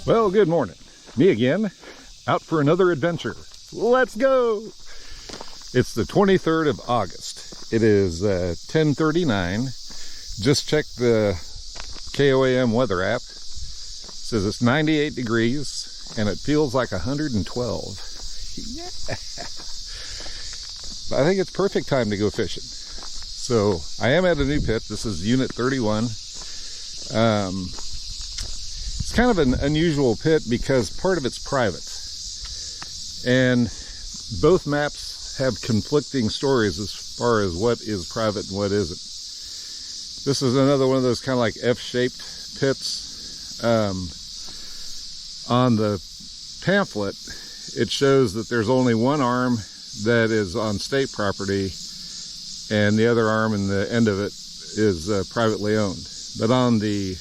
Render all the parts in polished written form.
Well, good morning. Me again, out for another adventure. Let's go! It's the 23rd of August. It is 10:39. Just checked the KOAM weather app. It says it's 98 degrees and it feels like 112. Yeah! I think it's perfect time to go fishing. So I am at a new pit. This is Unit 31. It's kind of an unusual pit because part of it's private. And both maps have conflicting stories as far as what is private and what isn't. This is another one of those kind of like F-shaped pits. On the pamphlet, it shows that there's only one arm that is on state property and the other arm and the end of it is privately owned. But on the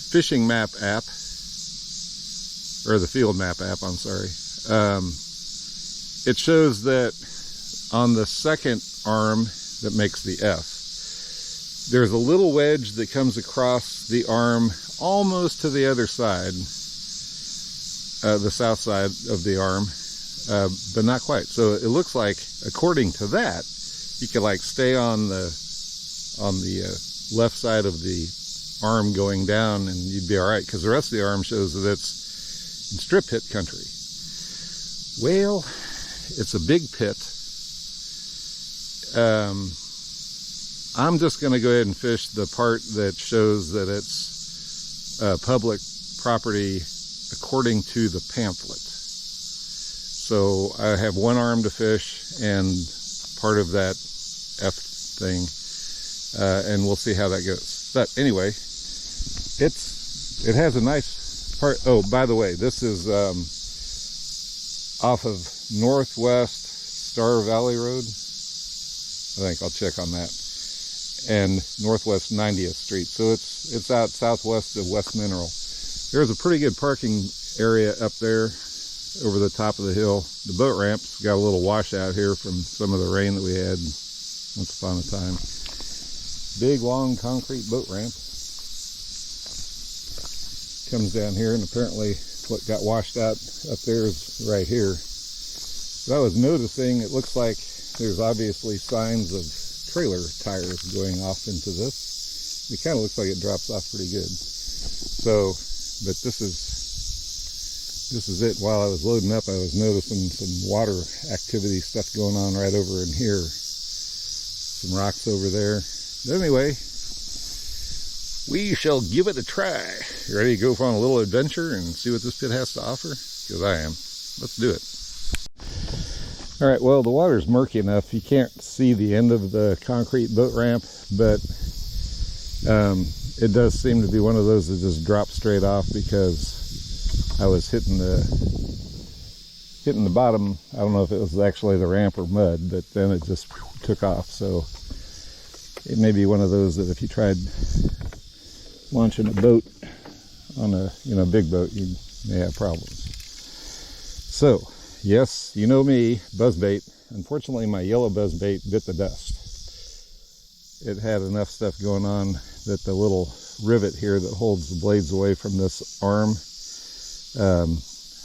fishing map app, or the field map app, I'm sorry, it shows that on the second arm that makes the F, there's a little wedge that comes across the arm almost to the other side, the south side of the arm, but not quite. So it looks like, according to that, you could like stay on the left side of the arm going down and you'd be all right, because the rest of the arm shows that it's in strip pit country. Well, it's a big pit. I'm just going to go ahead and fish the part that shows that it's public property according to the pamphlet. So I have one arm to fish and part of that F thing, and we'll see how that goes. But anyway, it has a nice part. Oh, by the way, this is off of Northwest Star Valley Road. I think I'll check on that. And Northwest 90th Street. So it's out southwest of West Mineral. There's a pretty good parking area up there over the top of the hill. The boat ramp's got a little washout here from some of the rain that we had once upon a time. Big long concrete boat ramp comes down here, and apparently what got washed out up there is right here. But I was noticing it looks like there's obviously signs of trailer tires going off into this. It kind of looks like it drops off pretty good. So, but this is it. While I was loading up, I was noticing some water activity stuff going on right over in here. Some rocks over there. But anyway, we shall give it a try. You ready to go on a little adventure and see what this pit has to offer? Because I am. Let's do it. All right, well, the water's murky enough. You can't see the end of the concrete boat ramp, but it does seem to be one of those that just drops straight off, because I was hitting the bottom. I don't know if it was actually the ramp or mud, but then it just took off. So it may be one of those that if you tried launching a boat on a big boat, you may have problems. So yes, you know me, buzzbait. Unfortunately, my yellow buzzbait bit the dust. It had enough stuff going on that the little rivet here that holds the blades away from this arm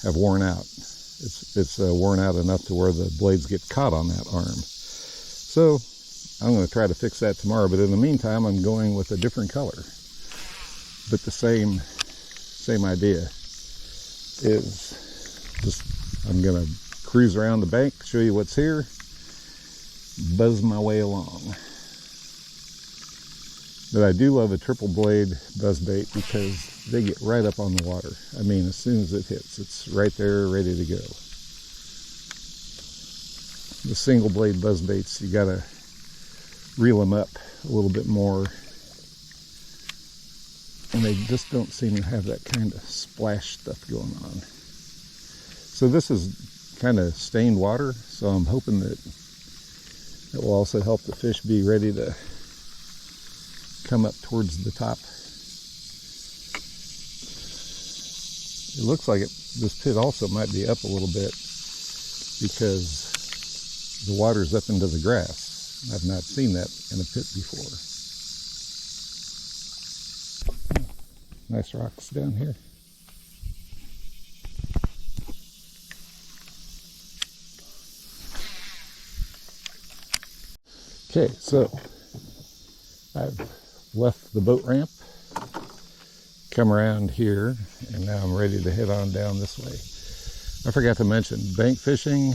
have worn out. It's worn out enough to where the blades get caught on that arm. So I'm going to try to fix that tomorrow, but in the meantime, I'm going with a different color. But the same idea is just, I'm going to cruise around the bank, show you what's here, buzz my way along. But I do love a triple blade buzzbait because they get right up on the water. I mean, as soon as it hits, it's right there ready to go. The single blade buzzbaits, you got to reel them up a little bit more. And they just don't seem to have that kind of splash stuff going on. So this is kind of stained water, so I'm hoping that it will also help the fish be ready to come up towards the top. It looks like this pit also might be up a little bit because the water's up into the grass. I've not seen that in a pit before. Nice rocks down here. Okay, so I've left the boat ramp, come around here, and now I'm ready to head on down this way. I forgot to mention, bank fishing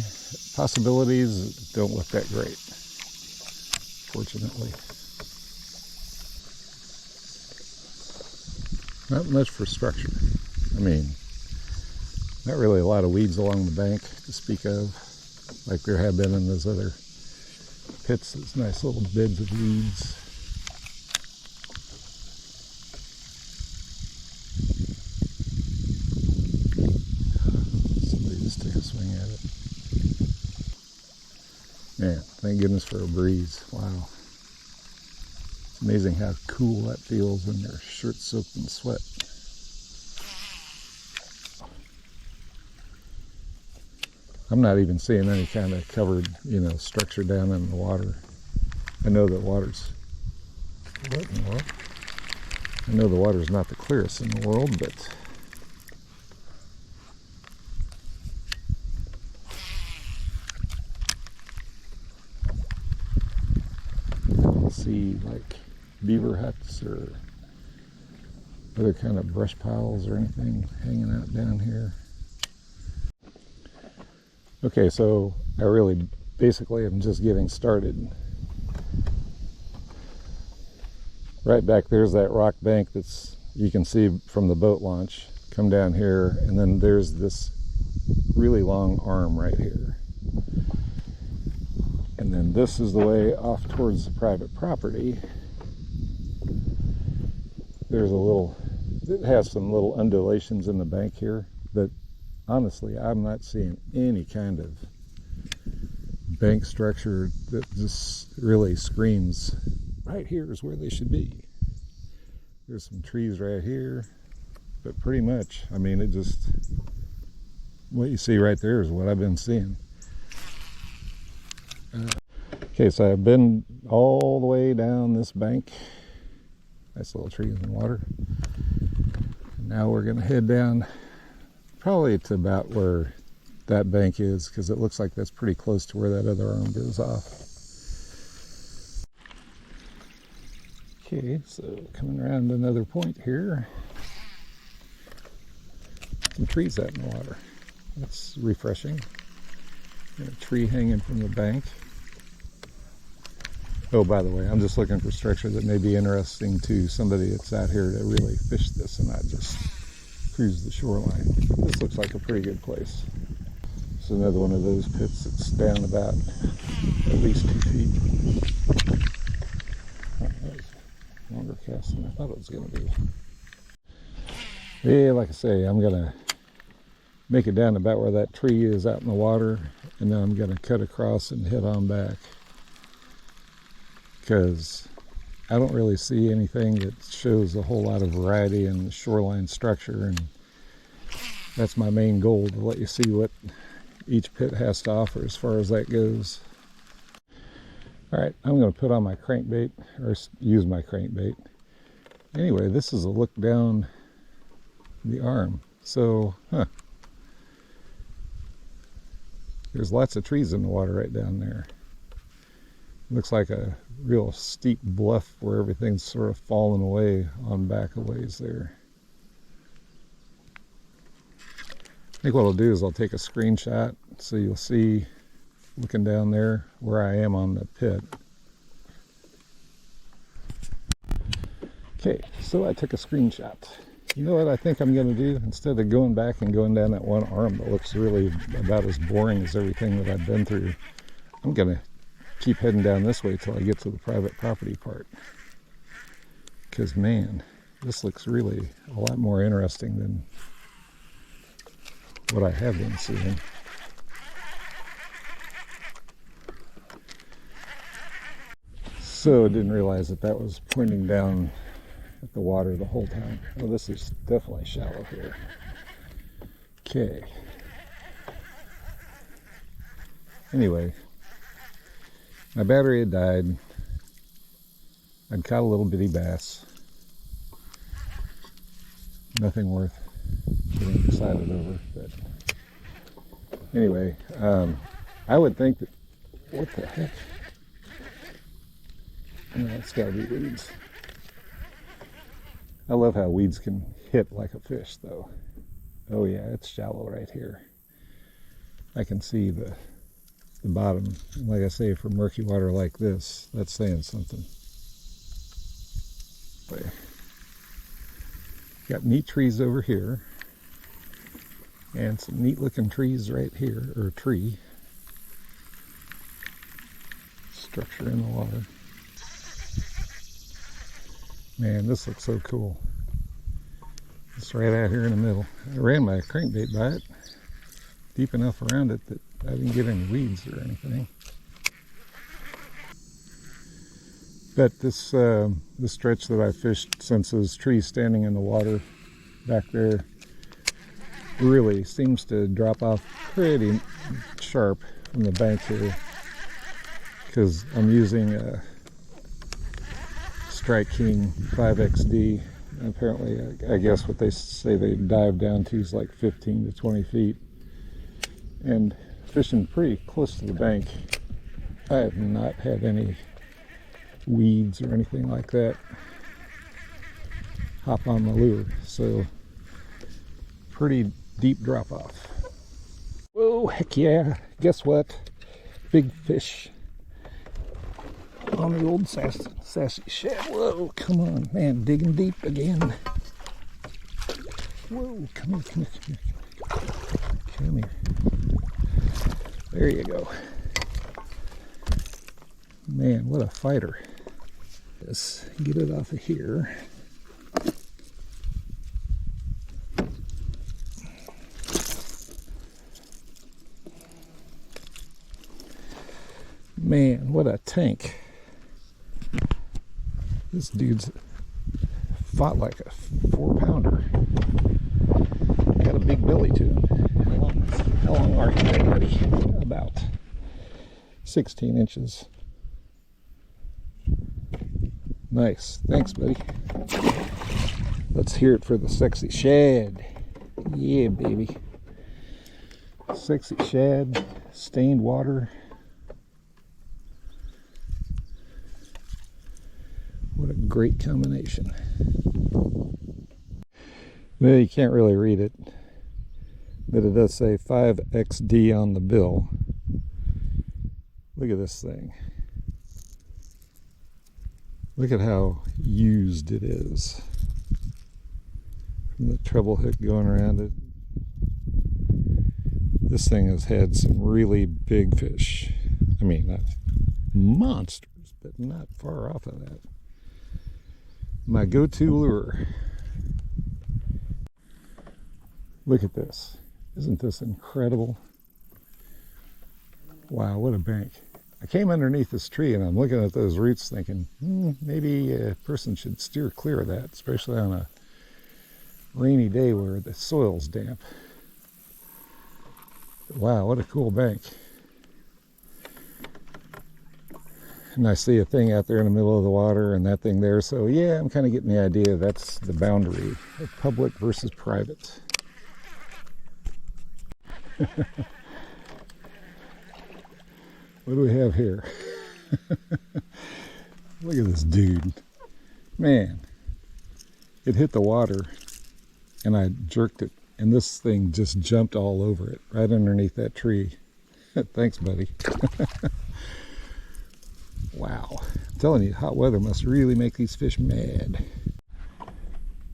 possibilities don't look that great, fortunately. Not much for structure. I mean, not really a lot of weeds along the bank to speak of, like there have been in those other pits, those nice little beds of weeds. Somebody just took a swing at it. Man, thank goodness for a breeze. Wow. It's amazing how cool that feels when your shirt's soaked in sweat. I'm not even seeing any kind of covered, structure down in the water. I know that water's... What in the world? I know the water's not the clearest in the world, but... I don't see, like, beaver huts or other kind of brush piles or anything hanging out down here. Okay, so I really basically am just getting started. Right back there's that rock bank that's you can see from the boat launch. Come down here, and then there's this really long arm right here. And then this is the way off towards the private property. There's a little, it has some little undulations in the bank here, but honestly, I'm not seeing any kind of bank structure that just really screams, right here is where they should be. There's some trees right here, but pretty much, I mean, it just, what you see right there is what I've been seeing. Okay, so I've been all the way down this bank. Nice little trees and water. And now we're gonna head down probably to about where that bank is, because it looks like that's pretty close to where that other arm goes off. Okay, so coming around another point here. Some trees out in the water. That's refreshing. Got a tree hanging from the bank. Oh, by the way, I'm just looking for structure that may be interesting to somebody that's out here to really fish this and not just cruise the shoreline. This looks like a pretty good place. It's another one of those pits that's down about at least 2 feet. Oh, that was a longer cast than I thought it was going to be. Yeah, like I say, I'm going to make it down about where that tree is out in the water, and then I'm going to cut across and head on back, because I don't really see anything that shows a whole lot of variety in the shoreline structure, and that's my main goal, to let you see what each pit has to offer as far as that goes. Alright, I'm going to put on my crankbait, or use my crankbait. Anyway, this is a look down the arm. So, there's lots of trees in the water right down there. Looks like a real steep bluff where everything's sort of fallen away on back a ways there. I think what I'll do is I'll take a screenshot so you'll see, looking down there, where I am on the pit. Okay, so I took a screenshot. You know what I think I'm going to do? Instead of going back and going down that one arm that looks really about as boring as everything that I've been through, I'm going to keep heading down this way till I get to the private property part. Because, man, this looks really a lot more interesting than what I have been seeing. So I didn't realize that that was pointing down at the water the whole time. Well, this is definitely shallow here. Okay. Anyway, my battery had died. I'd caught a little bitty bass. Nothing worth getting excited over. But anyway, I would think that, what the heck? No, it's gotta be weeds. I love how weeds can hit like a fish, though. Oh yeah, it's shallow right here. I can see the bottom. Like I say, for murky water like this, that's saying something. But got neat trees over here, and some neat looking trees right here, or tree. Structure in the water. Man, this looks so cool. It's right out here in the middle. I ran my crankbait by it, deep enough around it that I didn't get any weeds or anything. But this this stretch that I fished since those trees standing in the water back there really seems to drop off pretty sharp from the bank here, because I'm using a Strike King 5XD. Apparently, I guess what they say they dive down to is like 15 to 20 feet. And fishing pretty close to the bank, I have not had any weeds or anything like that hop on the lure. So, pretty deep drop off. Whoa, heck yeah. Guess what? Big fish on the old sassy shad. Whoa, come on, man, digging deep again. Whoa, come here, come here, come here. Come here. There you go. Man, what a fighter. Let's get it off of here. Man, what a tank. This dude's fought like a 4-pounder. Got a big belly to him. How long are you, buddy? About 16 inches. Nice. Thanks, buddy. Let's hear it for the sexy shad. Yeah, baby. Sexy shad, stained water. What a great combination. Well, you can't really read it, but it does say 5XD on the bill. Look at this thing. Look at how used it is. From the treble hook going around it. This thing has had some really big fish. I mean, not monsters, but not far off of that. My go-to lure. Look at this. Isn't this incredible? Wow, what a bank. I came underneath this tree and I'm looking at those roots thinking, maybe a person should steer clear of that, especially on a rainy day where the soil's damp. Wow, what a cool bank. And I see a thing out there in the middle of the water and that thing there. So yeah, I'm kind of getting the idea that's the boundary of public versus private. What do we have here? Look at this dude. Man, it hit the water and I jerked it and this thing just jumped all over it right underneath that tree. Thanks, buddy. Wow, I'm telling you, hot weather must really make these fish mad.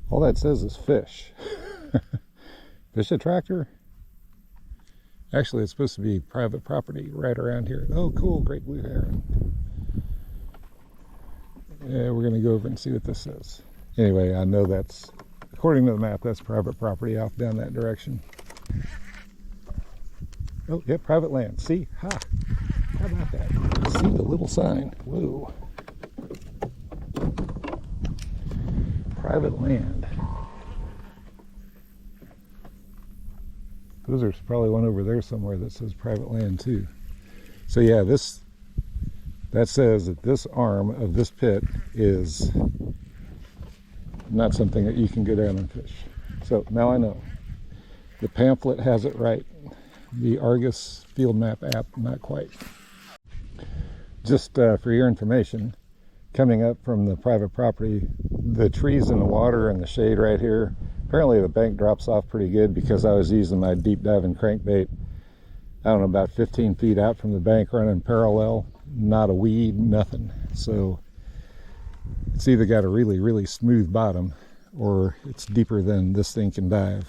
All that says is fish. Fish attractor? Actually, it's supposed to be private property right around here. Oh, cool, great blue heron. Yeah, we're going to go over and see what this says. Anyway, I know that's, according to the map, that's private property off down that direction. Oh, yeah, private land. See? Ha! How about that? See the little sign? Whoa. Private land. There's probably one over there somewhere that says private land too. So yeah, that says that this arm of this pit is not something that you can go down and fish. So now I know. The pamphlet has it right. The Argus field map app, not quite. Just for your information, coming up from the private property, the trees in the water and the shade right here, apparently the bank drops off pretty good because I was using my deep diving crankbait, I don't know, about 15 feet out from the bank, running parallel, not a weed, nothing. So it's either got a really, really smooth bottom or it's deeper than this thing can dive.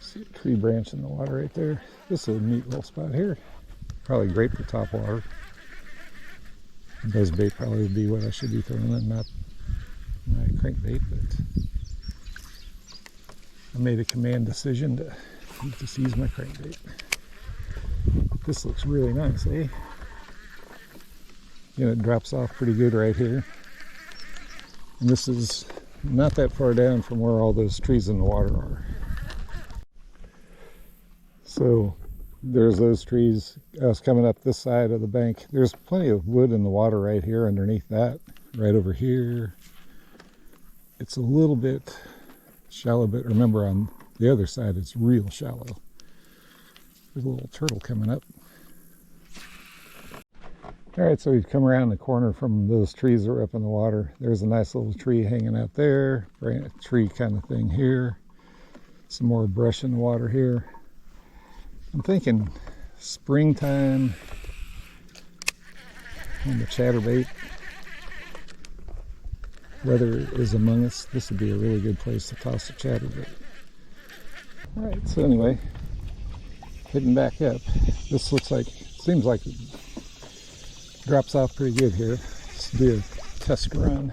See a tree branch in the water right there. This is a neat little spot here. Probably great for top water. Buzzbait probably would be what I should be throwing in, not my crankbait, but I made a command decision to just use my crankbait. This looks really nice, eh? You know, it drops off pretty good right here. And this is not that far down from where all those trees in the water are. So there's those trees. I was coming up this side of the bank. There's plenty of wood in the water right here underneath that, right over here. It's a little bit shallow, but remember on the other side it's real shallow. There's a little turtle coming up. Alright, so we've come around the corner from those trees that were up in the water. There's a nice little tree hanging out there, tree kind of thing here. Some more brush in the water here. I'm thinking springtime on the chatterbait. Weather is among us. This would be a really good place to toss a chatterbait. Alright, so anyway, heading back up. This looks like, seems like it drops off pretty good here. Let's do a test run.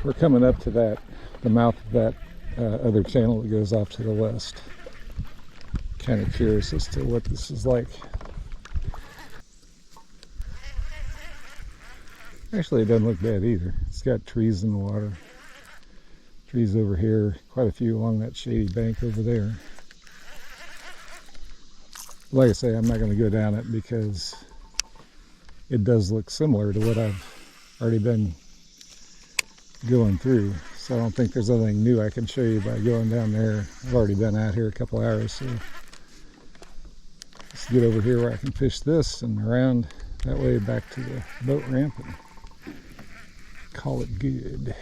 We're coming up to that, the mouth of that other channel that goes off to the west. Kind of curious as to what this is like. Actually, it doesn't look bad either. It's got trees in the water. Trees over here, quite a few along that shady bank over there. Like I say, I'm not going to go down it because it does look similar to what I've already been going through. So I don't think there's anything new I can show you by going down there. I've already been out here a couple hours, so let's get over here where I can fish this and around that way back to the boat ramp and call it good.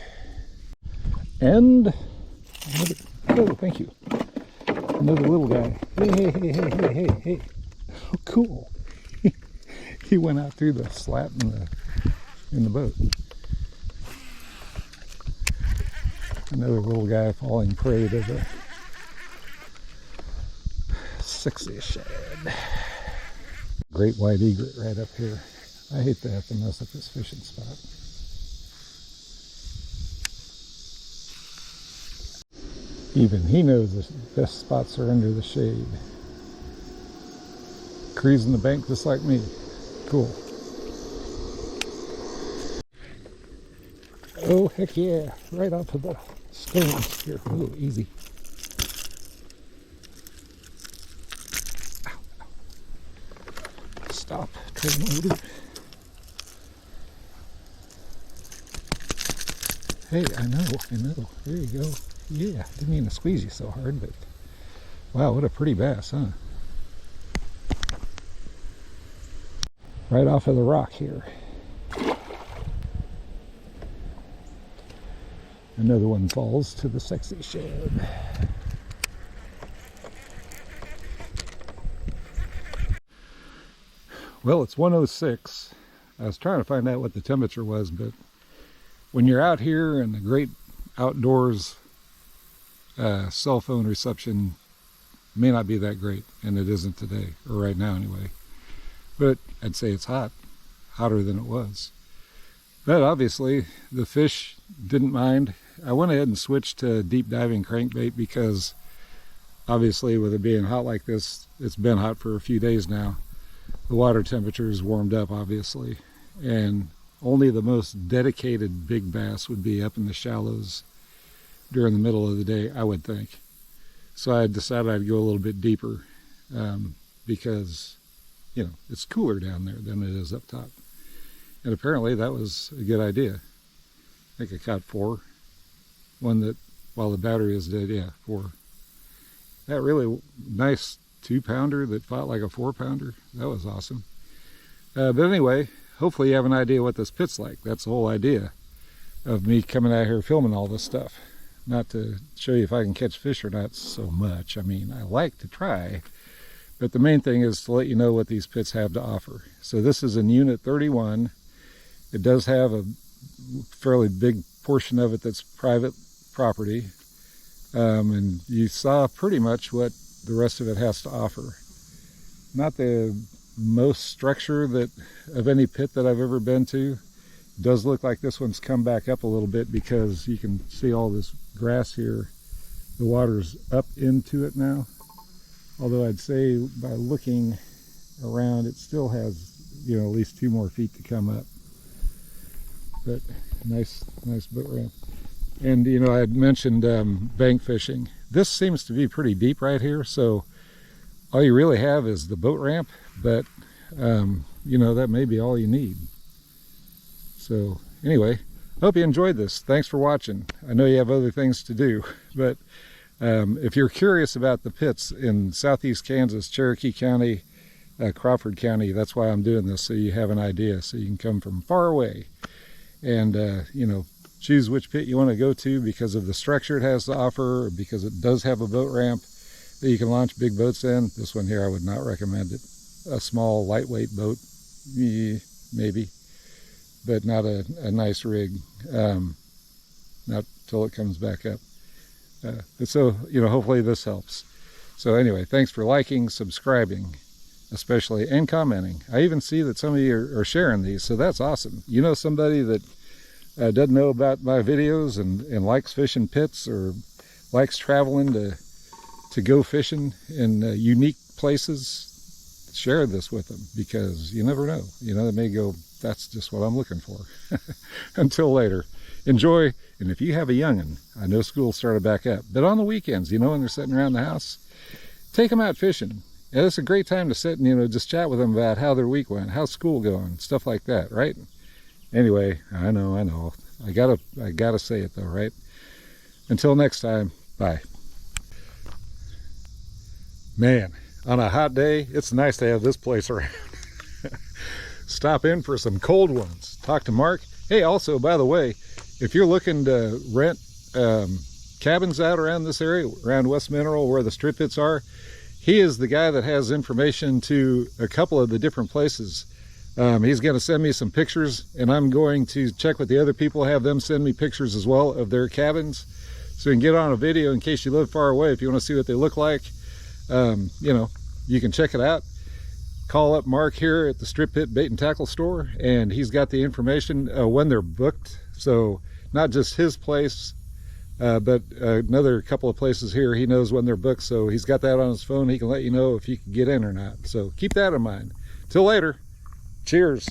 And another, oh, thank you. Another little guy. Hey. Oh, cool. He went out through the slat in the boat. Another little guy falling prey to the sexy shad. Great white egret right up here. I hate to have to mess up this fishing spot. Even he knows the best spots are under the shade. Cruising the bank just like me. Cool. Oh, heck yeah. Right off of the stones here. Oh, easy. Ow. Stop. Treading over. Hey, I know. There you go. Yeah, didn't mean to squeeze you so hard, but wow, what a pretty bass, huh? Right off of the rock here. Another one falls to the sexy shad. Well, it's 106. I was trying to find out what the temperature was, but when you're out here in the great outdoors, cell phone reception may not be that great, and it isn't today, or right now anyway. But I'd say it's hot, hotter than it was. But obviously, the fish didn't mind. I went ahead and switched to deep diving crankbait because obviously with it being hot like this, it's been hot for a few days now. The water temperature is warmed up, obviously, and only the most dedicated big bass would be up in the shallows during the middle of the day, I would think. So I decided I'd go a little bit deeper because, you know, it's cooler down there than it is up top. And apparently that was a good idea. I think I caught 4. One that, while the battery is dead, yeah, 4. That really nice 2-pounder that fought like a 4-pounder. That was awesome. But anyway, hopefully you have an idea what this pit's like. That's the whole idea of me coming out here filming all this stuff. Not to show you if I can catch fish or not so much. I mean, I like to try, but the main thing is to let you know what these pits have to offer. So this is in Unit 31. It does have a fairly big portion of it that's private property. And you saw pretty much what the rest of it has to offer. Not the most structure that of any pit that I've ever been to. It does look like this one's come back up a little bit because you can see all this grass here. The water's up into it now. Although I'd say by looking around, it still has, you know, at least 2 more feet to come up. But nice boat ramp. And you know, I had mentioned bank fishing. This seems to be pretty deep right here, so all you really have is the boat ramp, but you know, that may be all you need. So anyway, hope you enjoyed this. Thanks for watching. I know you have other things to do, but if you're curious about the pits in southeast Kansas, Cherokee County, Crawford County, that's why I'm doing this, so you have an idea, so you can come from far away and you know, choose which pit you want to go to because of the structure it has to offer, or because it does have a boat ramp that you can launch big boats in. This one here, I would not recommend it. A small, lightweight boat, maybe, but not a nice rig, not till it comes back up. But so, you know, hopefully this helps. So anyway, thanks for liking, subscribing, especially, and commenting. I even see that some of you are sharing these, so that's awesome. You know somebody that doesn't know about my videos and likes fishing pits or likes traveling to go fishing in unique places, share this with them, because you never know. You know, they may go, that's just what I'm looking for. Until later, enjoy. And if you have a young'un, I know school started back up, but on the weekends, you know, when they're sitting around the house, take them out fishing. And it's a great time to sit and, you know, just chat with them about how their week went, how's school going, stuff like that, right? Anyway, I know. I gotta say it though, right? Until next time, bye. Man, on a hot day, it's nice to have this place around. Stop in for some cold ones. Talk to Mark. Hey, also, by the way, if you're looking to rent cabins out around this area, around West Mineral, where the strip pits are, he is the guy that has information to a couple of the different places. He's going to send me some pictures, and I'm going to check with the other people, have them send me pictures as well of their cabins, so you can get on a video in case you live far away. If you want to see what they look like, you know, you can check it out. Call up Mark here at the Strip Pit Bait and Tackle Store, and he's got the information when they're booked. So not just his place, but another couple of places here. He knows when they're booked, so he's got that on his phone. He can let you know if you can get in or not. So keep that in mind. Till later. Cheers.